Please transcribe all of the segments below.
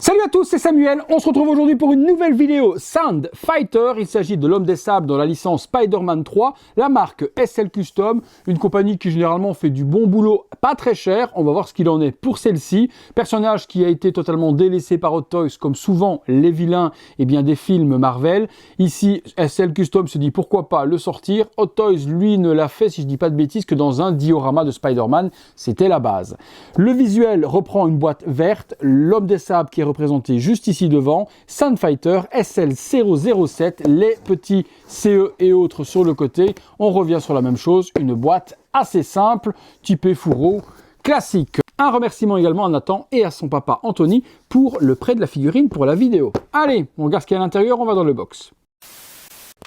Salut à tous, c'est Samuel, on se retrouve aujourd'hui pour une nouvelle vidéo Sand Fighter. Il s'agit de l'Homme des Sables dans la licence Spider-Man 3, la marque SL Custom, une compagnie qui généralement fait du bon boulot, pas très cher. On va voir ce qu'il en est pour celle-ci. Personnage qui a été totalement délaissé par Hot Toys, comme souvent les vilains des films Marvel. Ici, SL Custom se dit pourquoi pas le sortir. Hot Toys, lui, ne l'a fait, si je dis pas de bêtises, que dans un diorama de Spider-Man. C'était la base. Le visuel reprend une boîte verte, l'Homme des Sables qui est représenté juste ici devant, Sand Fighter SL007, les petits CE et autres sur le côté. On revient sur la même chose, une boîte assez simple, typée fourreau, classique. Un remerciement également à Nathan et à son papa Anthony pour le prêt de la figurine pour la vidéo. Allez, on regarde ce qu'il y a à l'intérieur, on va dans le box.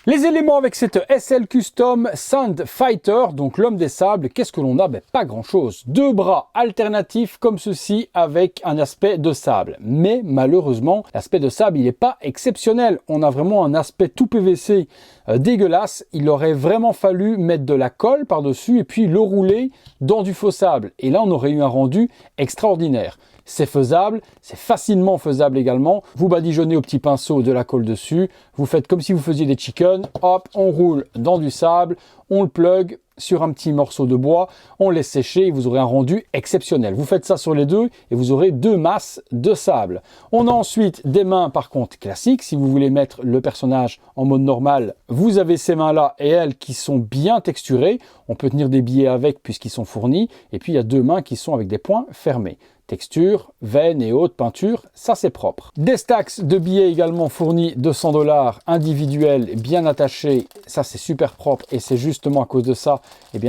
Les éléments avec cette SL Custom Sand Fighter, donc l'Homme des Sables, qu'est-ce que l'on a? Pas grand-chose. Deux bras alternatifs comme ceci avec un aspect de sable. Mais malheureusement, l'aspect de sable, il n'est pas exceptionnel. On a vraiment un aspect tout PVC dégueulasse. Il aurait vraiment fallu mettre de la colle par-dessus et puis le rouler dans du faux sable. Et là, on aurait eu un rendu extraordinaire. C'est faisable, c'est facilement faisable également. Vous badigeonnez au petit pinceau de la colle dessus. Vous faites comme si vous faisiez des chicken. Hop, on roule dans du sable, on le plug sur un petit morceau de bois, on laisse sécher et vous aurez un rendu exceptionnel. Vous faites ça sur les deux et vous aurez deux masses de sable. On a ensuite des mains par contre classiques. Si vous voulez mettre le personnage en mode normal, vous avez ces mains-là et elles qui sont bien texturées. On peut tenir des billets avec puisqu'ils sont fournis. Et puis il y a deux mains qui sont avec des points fermés. Texture, veines et autres, peinture, ça c'est propre. Des stacks de billets également fournis de 100 $ individuels, bien attachés, ça c'est super propre et c'est justement à cause de ça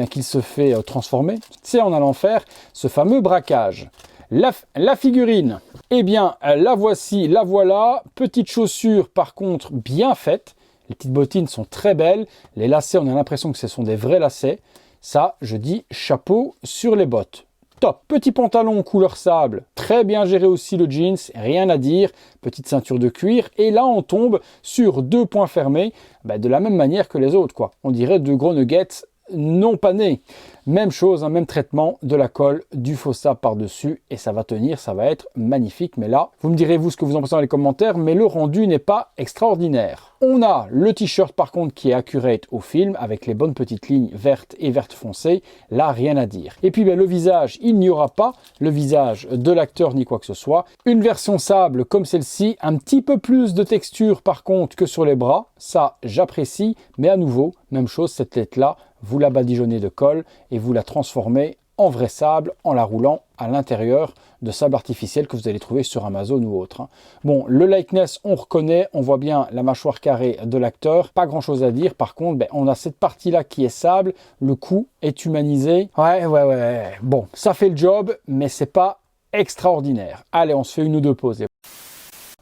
qu'il se fait transformer. C'est en allant faire ce fameux braquage. La figurine, la voici, la voilà. Petite chaussure par contre bien faite. Les petites bottines sont très belles. Les lacets, on a l'impression que ce sont des vrais lacets. Ça, je dis chapeau sur les bottes. Top. Petit pantalon couleur sable, très bien géré aussi le jeans, rien à dire. Petite ceinture de cuir. Et là, on tombe sur deux points fermés, de la même manière que les autres, quoi. On dirait deux gros nuggets non panés. Même chose, même traitement de la colle, du faux sable par-dessus et ça va tenir, ça va être magnifique. Mais là, vous me direz vous ce que vous en pensez dans les commentaires, mais le rendu n'est pas extraordinaire. On a le t-shirt par contre qui est accurate au film avec les bonnes petites lignes vertes et vertes foncées. Là, rien à dire. Et puis le visage, il n'y aura pas le visage de l'acteur ni quoi que ce soit. Une version sable comme celle-ci, un petit peu plus de texture par contre que sur les bras. Ça, j'apprécie, mais à nouveau, même chose, cette tête-là, vous la badigeonnez de colle et vous la transformez en vrai sable en la roulant à l'intérieur de sable artificiel que vous allez trouver sur Amazon ou autre. Bon, le likeness, on reconnaît, on voit bien la mâchoire carrée de l'acteur. Pas grand chose à dire. Par contre, on a cette partie-là qui est sable. Le cou est humanisé. Ouais. Bon, ça fait le job, mais c'est pas extraordinaire. Allez, on se fait une ou deux pauses.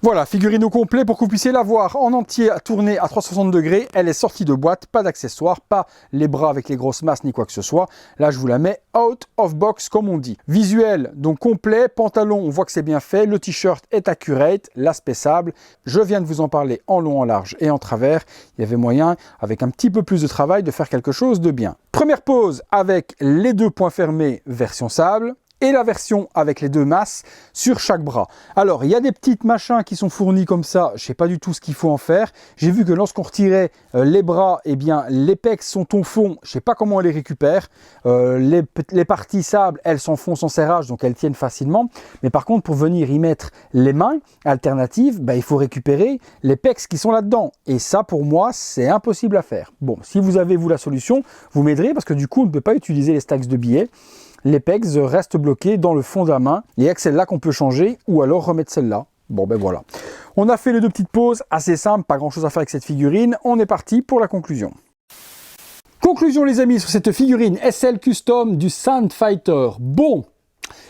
Voilà, figurine au complet pour que vous puissiez la voir en entier tournée à 360 degrés. Elle est sortie de boîte, pas d'accessoires, pas les bras avec les grosses masses ni quoi que ce soit. Là, je vous la mets out of box comme on dit. Visuel, donc complet, pantalon, on voit que c'est bien fait. Le t-shirt est accurate, l'aspect sable. Je viens de vous en parler en long, en large et en travers. Il y avait moyen, avec un petit peu plus de travail, de faire quelque chose de bien. Première pause avec les deux points fermés version sable. Et la version avec les deux masses sur chaque bras. Alors, il y a des petites machins qui sont fournis comme ça. Je ne sais pas du tout ce qu'il faut en faire. J'ai vu que lorsqu'on retirait les bras, les pecs sont au fond. Je ne sais pas comment on les récupère. Les parties sable, elles s'enfoncent en serrage, donc elles tiennent facilement. Mais par contre, pour venir y mettre les mains alternatives, il faut récupérer les pecs qui sont là-dedans. Et ça, pour moi, c'est impossible à faire. Bon, si vous avez, vous, la solution, vous m'aiderez parce que du coup, on ne peut pas utiliser les stacks de billets. Les pegs restent bloqués dans le fond de la main. Il y a que celle-là qu'on peut changer ou alors remettre celle-là. Bon, voilà. On a fait les deux petites pauses, assez simples, pas grand-chose à faire avec cette figurine. On est parti pour la conclusion. Conclusion les amis sur cette figurine SL Custom du Sand Fighter. Bon,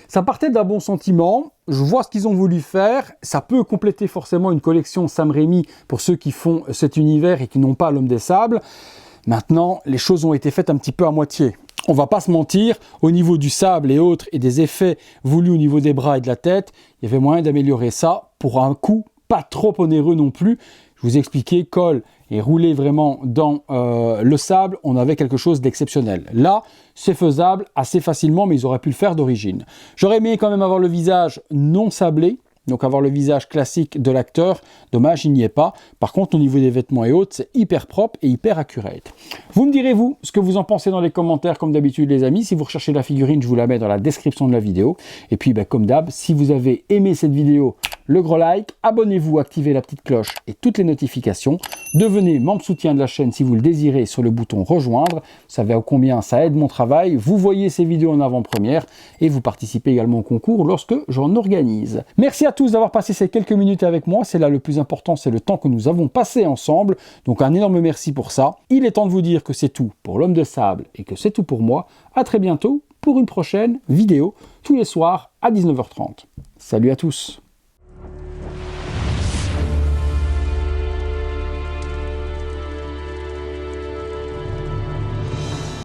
ça partait d'un bon sentiment. Je vois ce qu'ils ont voulu faire. Ça peut compléter forcément une collection Sam Raimi pour ceux qui font cet univers et qui n'ont pas l'Homme des Sables. Maintenant, les choses ont été faites un petit peu à moitié. On va pas se mentir, au niveau du sable et autres, et des effets voulus au niveau des bras et de la tête, il y avait moyen d'améliorer ça pour un coût pas trop onéreux non plus. Je vous ai expliqué, colle et rouler vraiment dans le sable, on avait quelque chose d'exceptionnel. Là, c'est faisable assez facilement, mais ils auraient pu le faire d'origine. J'aurais aimé quand même avoir le visage non sablé, donc avoir le visage classique de l'acteur, dommage, il n'y est pas. Par contre, au niveau des vêtements et autres, c'est hyper propre et hyper accurate. Vous me direz, vous, ce que vous en pensez dans les commentaires, comme d'habitude, les amis. Si vous recherchez la figurine, je vous la mets dans la description de la vidéo. Et puis, comme d'hab, si vous avez aimé cette vidéo, le gros like, abonnez-vous, activez la petite cloche et toutes les notifications. Devenez membre soutien de la chaîne si vous le désirez sur le bouton rejoindre. Vous savez combien ça aide mon travail. Vous voyez ces vidéos en avant-première et vous participez également au concours lorsque j'en organise. Merci à tous d'avoir passé ces quelques minutes avec moi. C'est là le plus important, c'est le temps que nous avons passé ensemble. Donc un énorme merci pour ça. Il est temps de vous dire que c'est tout pour l'homme de sable et que c'est tout pour moi. À très bientôt pour une prochaine vidéo tous les soirs à 19h30. Salut à tous.